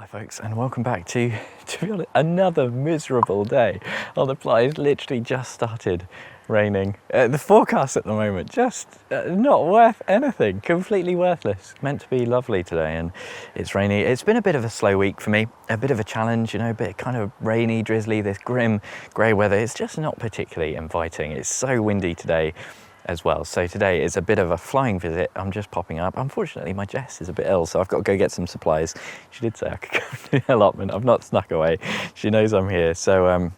Hi folks, and welcome back to be honest, another miserable day on the plot. It's literally just started raining. The forecast at the moment, just not worth anything, completely worthless. Meant to be lovely today and it's rainy. It's been a bit of a slow week for me, a bit of a challenge, you know, a bit kind of rainy, drizzly, this grim grey weather. It's just not particularly inviting. It's so windy today as well. So today is a bit of a flying visit. I'm just popping up. Unfortunately, my Jess is a bit ill, so I've got to go get some supplies. She did say I could go to the allotment. I've not snuck away. She knows I'm here. So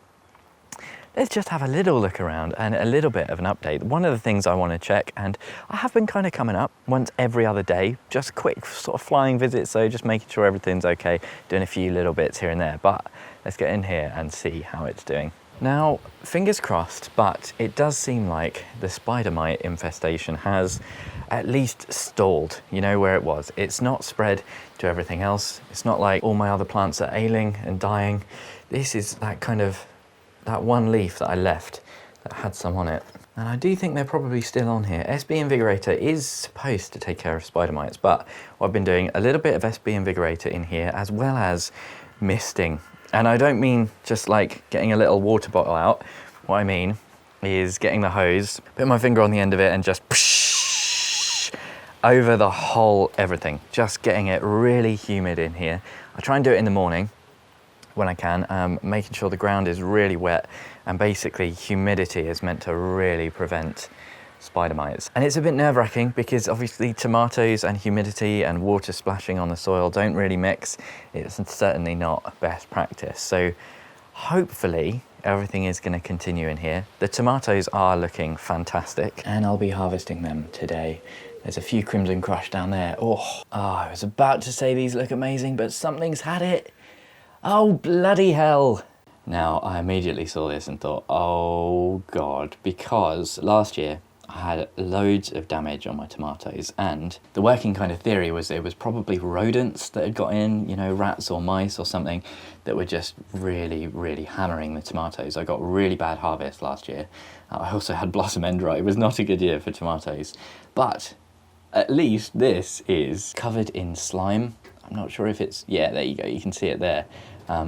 let's just have a little look around and a little bit of an update. One of the things I want to check, and I have been kind of coming up once every other day, just quick sort of flying visits, so just making sure everything's okay, doing a few little bits here and there. But let's get in here and see how it's doing. Now, fingers crossed, but it does seem like the spider mite infestation has at least stalled, you know, where it was. It's not spread to everything else. It's not like all my other plants are ailing and dying. This is that one leaf that I left that had some on it. And I do think they're probably still on here. SB Invigorator is supposed to take care of spider mites, but I've been doing a little bit of SB Invigorator in here as well as misting. And I don't mean just like getting a little water bottle out. What I mean is getting the hose, put my finger on the end of it and just psh, over the whole everything. Just getting it really humid in here. I try and do it in the morning when I can, making sure the ground is really wet, and basically humidity is meant to really prevent spider mites. And it's a bit nerve-wracking because obviously tomatoes and humidity and water splashing on the soil don't really mix. It's certainly not best practice. So hopefully everything is going to continue in here. The tomatoes are looking fantastic and I'll be harvesting them today. There's a few Crimson Crush down there. I was about to say these look amazing, but something's had it. Oh, bloody hell. Now, I immediately saw this and thought, oh God, because last year I had loads of damage on my tomatoes, and the working kind of theory was it was probably rodents that had got in, you know, rats or mice or something, that were just really, really hammering the tomatoes. I got really bad harvest last year. I also had blossom end rot. It was not a good year for tomatoes, but at least this is covered in slime. I'm not sure if it's, yeah, there you go, you can see it there.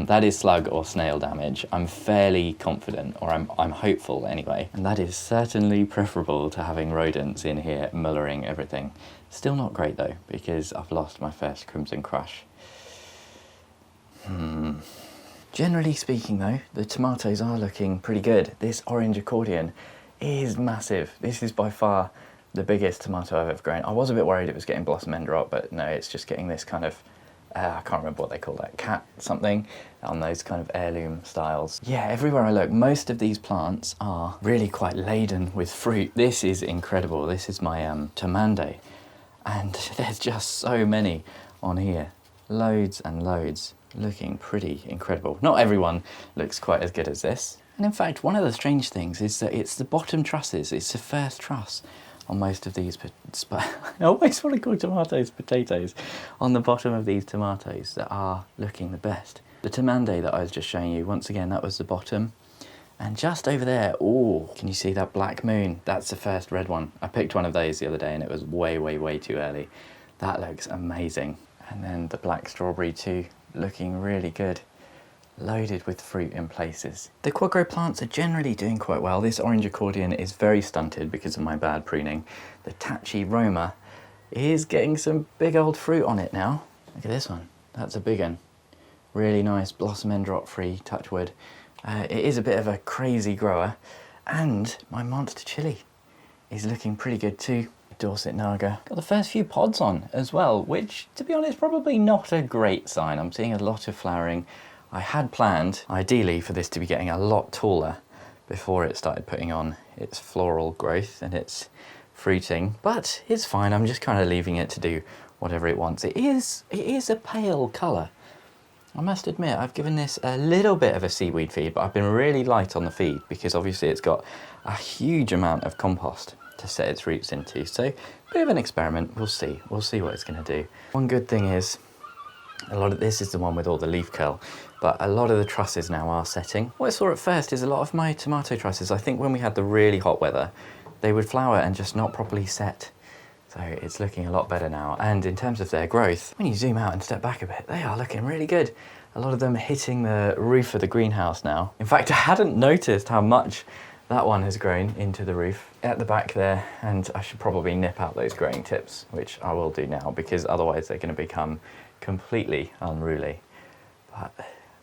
That is slug or snail damage. I'm fairly confident, or I'm hopeful anyway. And that is certainly preferable to having rodents in here mullering everything. Still not great though, because I've lost my first Crimson Crush. Generally speaking though, the tomatoes are looking pretty good. This orange accordion is massive. This is by far the biggest tomato I've ever grown. I was a bit worried it was getting blossom end rot, but no, it's just getting this kind of I can't remember what they call that, cat something, on those kind of heirloom styles. Yeah, everywhere I look, most of these plants are really quite laden with fruit. This is incredible. This is my tamande, and there's just so many on here. Loads and loads, looking pretty incredible. Not everyone looks quite as good as this. And in fact, one of the strange things is that it's the bottom trusses, it's the first truss on most of these, I always want to call tomatoes potatoes, on the bottom of these tomatoes that are looking the best. The tamande that I was just showing you, once again, that was the bottom. And just over there, oh, can you see that black moon? That's the first red one. I picked one of those the other day and it was way, way, way too early. That looks amazing. And then the black strawberry too, looking really good. Loaded with fruit in places. The quadro plants are generally doing quite well. This orange accordion is very stunted because of my bad pruning. The Tachi Roma is getting some big old fruit on it now. Look at this one, that's a big one. Really nice, blossom end rot free, touch wood. It is a bit of a crazy grower. And my monster chili is looking pretty good too. Dorset Naga. Got the first few pods on as well, which to be honest, probably not a great sign. I'm seeing a lot of flowering. I had planned, ideally, for this to be getting a lot taller before it started putting on its floral growth and its fruiting, but it's fine. I'm just kind of leaving it to do whatever it wants. It is a pale colour. I must admit, I've given this a little bit of a seaweed feed, but I've been really light on the feed because obviously it's got a huge amount of compost to set its roots into. So, a bit of an experiment. We'll see what it's going to do. One good thing is, a lot of this is the one with all the leaf curl, but a lot of the trusses now are setting. What I saw at first is a lot of my tomato trusses, I think when we had the really hot weather, they would flower and just not properly set. So it's looking a lot better now. And in terms of their growth, when you zoom out and step back a bit, they are looking really good. A lot of them are hitting the roof of the greenhouse now. In fact, I hadn't noticed how much that one has grown into the roof at the back there, and I should probably nip out those growing tips, which I will do now, because otherwise they're going to become completely unruly. But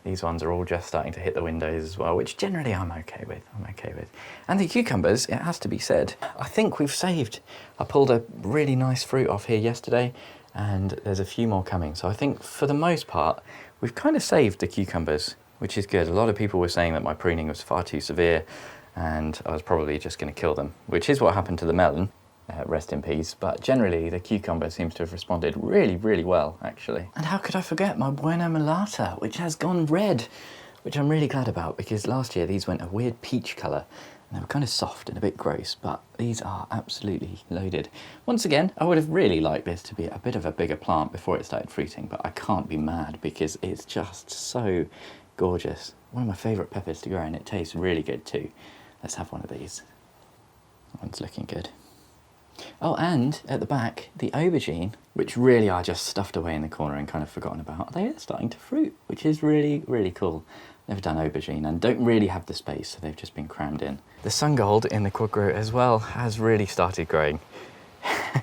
these ones are all just starting to hit the windows as well, which generally I'm okay with. And the cucumbers, it has to be said, I think we've saved. I pulled a really nice fruit off here yesterday, and there's a few more coming. So I think for the most part, we've kind of saved the cucumbers, which is good. A lot of people were saying that my pruning was far too severe and I was probably just going to kill them, which is what happened to the melon, rest in peace. But generally, the cucumber seems to have responded really, really well, actually. And how could I forget my Buena Mulata, which has gone red, which I'm really glad about, because last year these went a weird peach colour, and they were kind of soft and a bit gross, but these are absolutely loaded. Once again, I would have really liked this to be a bit of a bigger plant before it started fruiting, but I can't be mad because it's just so gorgeous. One of my favourite peppers to grow, and it tastes really good too. Let's have one of these. That one's looking good. Oh, and at the back, the aubergine, which really are just stuffed away in the corner and kind of forgotten about, they are starting to fruit, which is really, really cool. Never done aubergine and don't really have the space, so they've just been crammed in. The sungold in the quad grow as well has really started growing.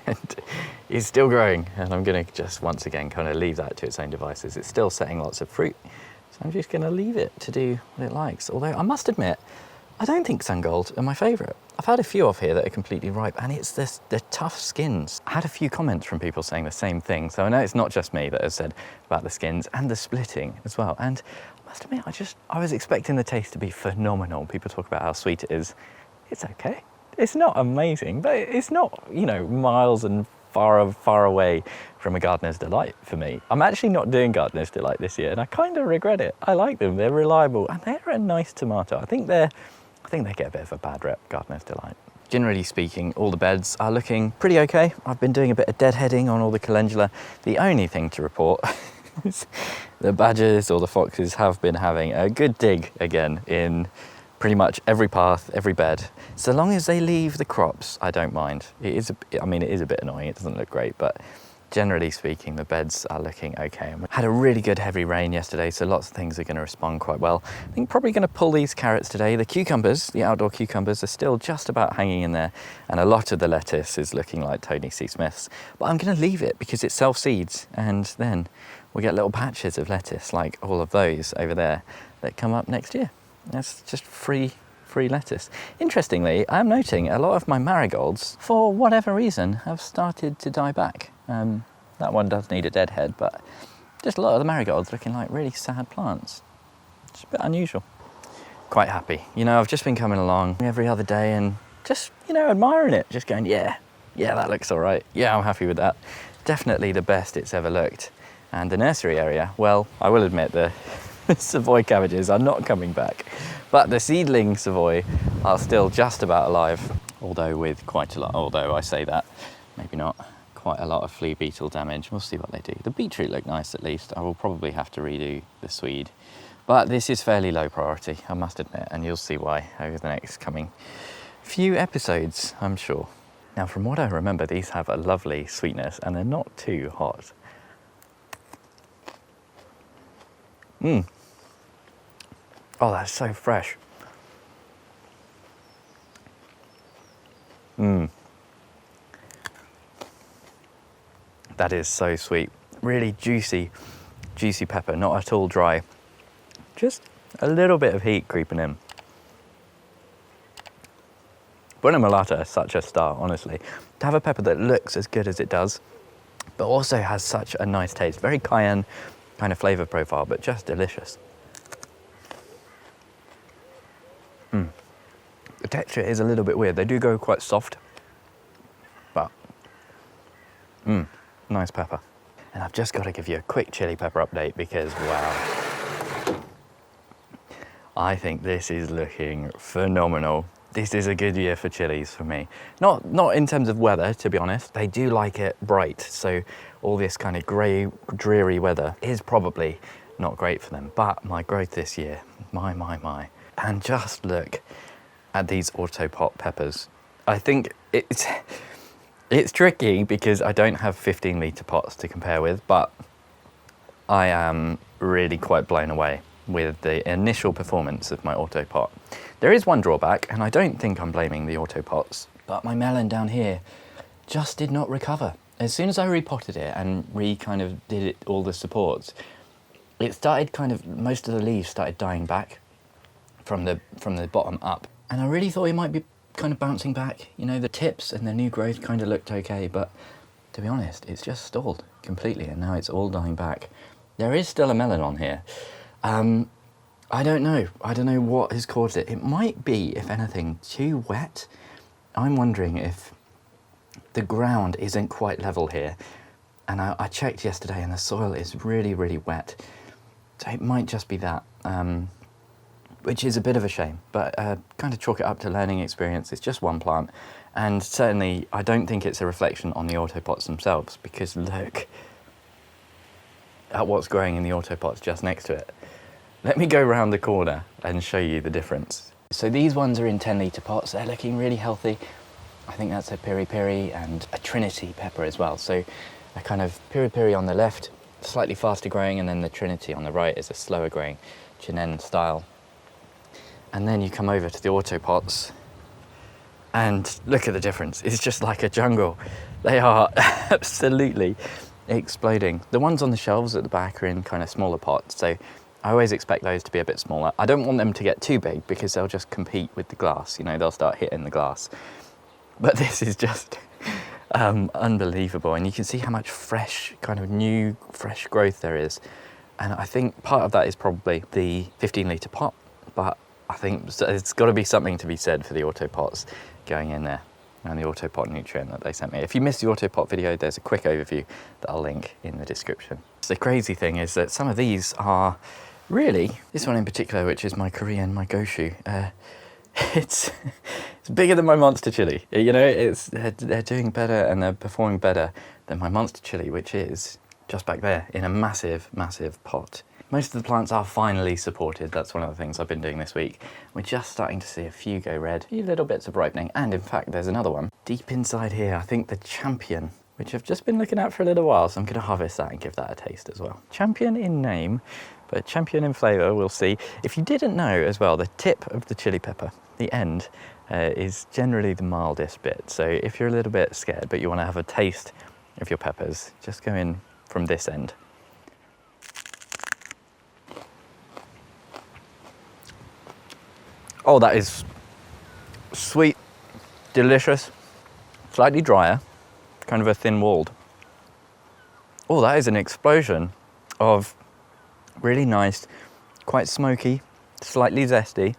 And is still growing, and I'm going to just once again kind of leave that to its own devices. It's still setting lots of fruit, so I'm just going to leave it to do what it likes. Although I must admit, I don't think sungold are my favourite. I've had a few off here that are completely ripe, and it's the tough skins. I had a few comments from people saying the same thing, so I know it's not just me that has said about the skins and the splitting as well. And I must admit, I was expecting the taste to be phenomenal. People talk about how sweet it is. It's okay. It's not amazing, but it's not, you know, miles and far away from a gardener's delight for me. I'm actually not doing gardener's delight this year, and I kind of regret it. I like them. They're reliable, and they're a nice tomato. I think they get a bit of a bad rep, gardener's delight. Generally speaking, all the beds are looking pretty okay. I've been doing a bit of deadheading on all the calendula. The only thing to report is the badgers or the foxes have been having a good dig again in pretty much every path, every bed. So long as they leave the crops, I don't mind. It is a bit annoying. It doesn't look great, but generally speaking, the beds are looking okay. We had a really good heavy rain yesterday, so lots of things are going to respond quite well. I think probably going to pull these carrots today. The cucumbers, the outdoor cucumbers, are still just about hanging in there, and a lot of the lettuce is looking like Tony C. Smith's. But I'm going to leave it because it self-seeds, and then we get little patches of lettuce like all of those over there that come up next year. That's just free lettuce. Interestingly, I'm noting a lot of my marigolds, for whatever reason, have started to die back. That one does need a deadhead, but just a lot of the marigolds looking like really sad plants. It's a bit unusual. Quite happy. You know, I've just been coming along every other day and just, you know, admiring it. Just going, yeah, that looks all right. Yeah, I'm happy with that. Definitely the best it's ever looked. And the nursery area, well, I will admit the Savoy cabbages are not coming back, but the seedling Savoy are still just about alive, although with quite a lot, although I say that, maybe not, quite a lot of flea beetle damage. We'll see what they do. The beetroot look nice at least. I will probably have to redo the swede, but this is fairly low priority, I must admit, and you'll see why over the next coming few episodes, I'm sure. Now, from what I remember, these have a lovely sweetness and they're not too hot. Oh, that's so fresh. That is so sweet. Really juicy pepper, not at all dry. Just a little bit of heat creeping in. Buena Mulata is such a star, honestly. To have a pepper that looks as good as it does, but also has such a nice taste. Very cayenne kind of flavour profile, but just delicious. The texture is a little bit weird. They do go quite soft, but nice pepper. And I've just got to give you a quick chili pepper update because, wow, I think this is looking phenomenal. This is a good year for chilies for me. Not in terms of weather, to be honest. They do like it bright, so all this kind of grey, dreary weather is probably not great for them. But my growth this year, my. And just look at these autopot peppers. I think It's tricky because I don't have 15-litre pots to compare with, but I am really quite blown away with the initial performance of my auto pot. There is one drawback, and I don't think I'm blaming the auto pots, but my melon down here just did not recover. As soon as I repotted it and kind of did it all the supports, it started most of the leaves started dying back from the bottom up. And I really thought it might be kind of bouncing back. You know, the tips and the new growth kind of looked okay, but to be honest, it's just stalled completely and now it's all dying back. There is still a melon on here. I don't know what has caused it. It might be, if anything, too wet. I'm wondering if the ground isn't quite level here. And I checked yesterday and the soil is really, really wet. So it might just be that, which is a bit of a shame, but kind of chalk it up to learning experience. It's just one plant. And certainly I don't think it's a reflection on the autopots themselves, because look at what's growing in the autopots just next to it. Let me go round the corner and show you the difference. So these ones are in 10-litre pots. They're looking really healthy. I think that's a piri piri and a Trinity pepper as well. So a kind of piri piri on the left, slightly faster growing, and then the Trinity on the right is a slower growing Chinen style. And then you come over to the autopots and look at the difference. It's just like a jungle. They are absolutely exploding. The ones on the shelves at the back are in kind of smaller pots, so I always expect those to be a bit smaller. I don't want them to get too big because they'll just compete with the glass, you know, they'll start hitting the glass. But this is just unbelievable, and you can see how much fresh, kind of new, fresh growth there is. And I think part of that is probably the 15-litre pot, but I think it's got to be something to be said for the autopots going in there and the autopot nutrient that they sent me. If you missed the autopot video, there's a quick overview that I'll link in the description. So the crazy thing is that some of these are really, this one in particular, which is my Korean, my Goshu, it's bigger than my monster chili. You know, they're doing better and they're performing better than my monster chili, which is just back there in a massive, massive pot. Most of the plants are finally supported. That's one of the things I've been doing this week. We're just starting to see a few go red, a few little bits of ripening, and in fact there's another one deep inside here. I think the Champion, which I've just been looking at for a little while, so I'm going to harvest that and give that a taste as well. Champion in name, but Champion in flavour, we'll see. If you didn't know as well, the tip of the chili pepper, the end, is generally the mildest bit. So if you're a little bit scared but you want to have a taste of your peppers, just go in from this end. Oh, that is sweet, delicious, slightly drier, kind of a thin-walled. Oh, that is an explosion of really nice, quite smoky, slightly zesty,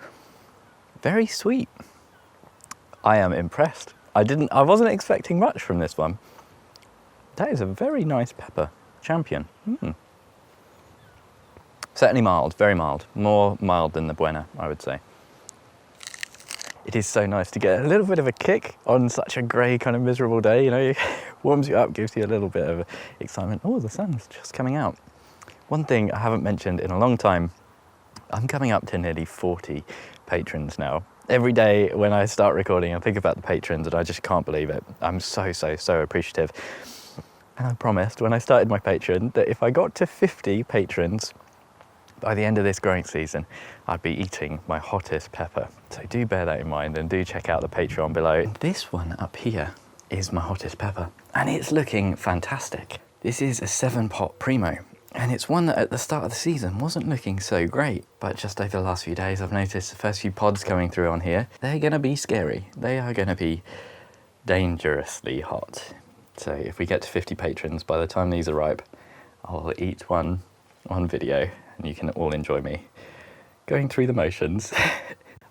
very sweet. I am impressed. I wasn't expecting much from this one. That is a very nice pepper. Champion. Certainly mild, very mild. More mild than the Buena, I would say. It is so nice to get a little bit of a kick on such a grey kind of miserable day, you know, it warms you up, gives you a little bit of excitement. Oh, the sun's just coming out. One thing I haven't mentioned in a long time, I'm coming up to nearly 40 patrons now. Every day when I start recording, I think about the patrons and I just can't believe it. I'm so appreciative. And I promised when I started my Patreon that if I got to 50 patrons, by the end of this growing season, I'd be eating my hottest pepper. So do bear that in mind and do check out the Patreon below. This one up here is my hottest pepper and it's looking fantastic. This is a 7-pot Primo and it's one that at the start of the season wasn't looking so great, but just over the last few days I've noticed the first few pods coming through on here, they're gonna be scary. They are gonna be dangerously hot. So if we get to 50 patrons, by the time these are ripe, I'll eat one video and you can all enjoy me going through the motions.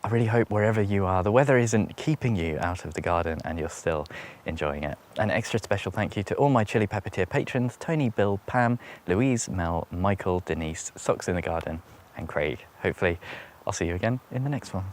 I really hope wherever you are, the weather isn't keeping you out of the garden and you're still enjoying it. An extra special thank you to all my Chili Pepper Tier patrons, Tony, Bill, Pam, Louise, Mel, Michael, Denise, Socks in the Garden, and Craig. Hopefully I'll see you again in the next one.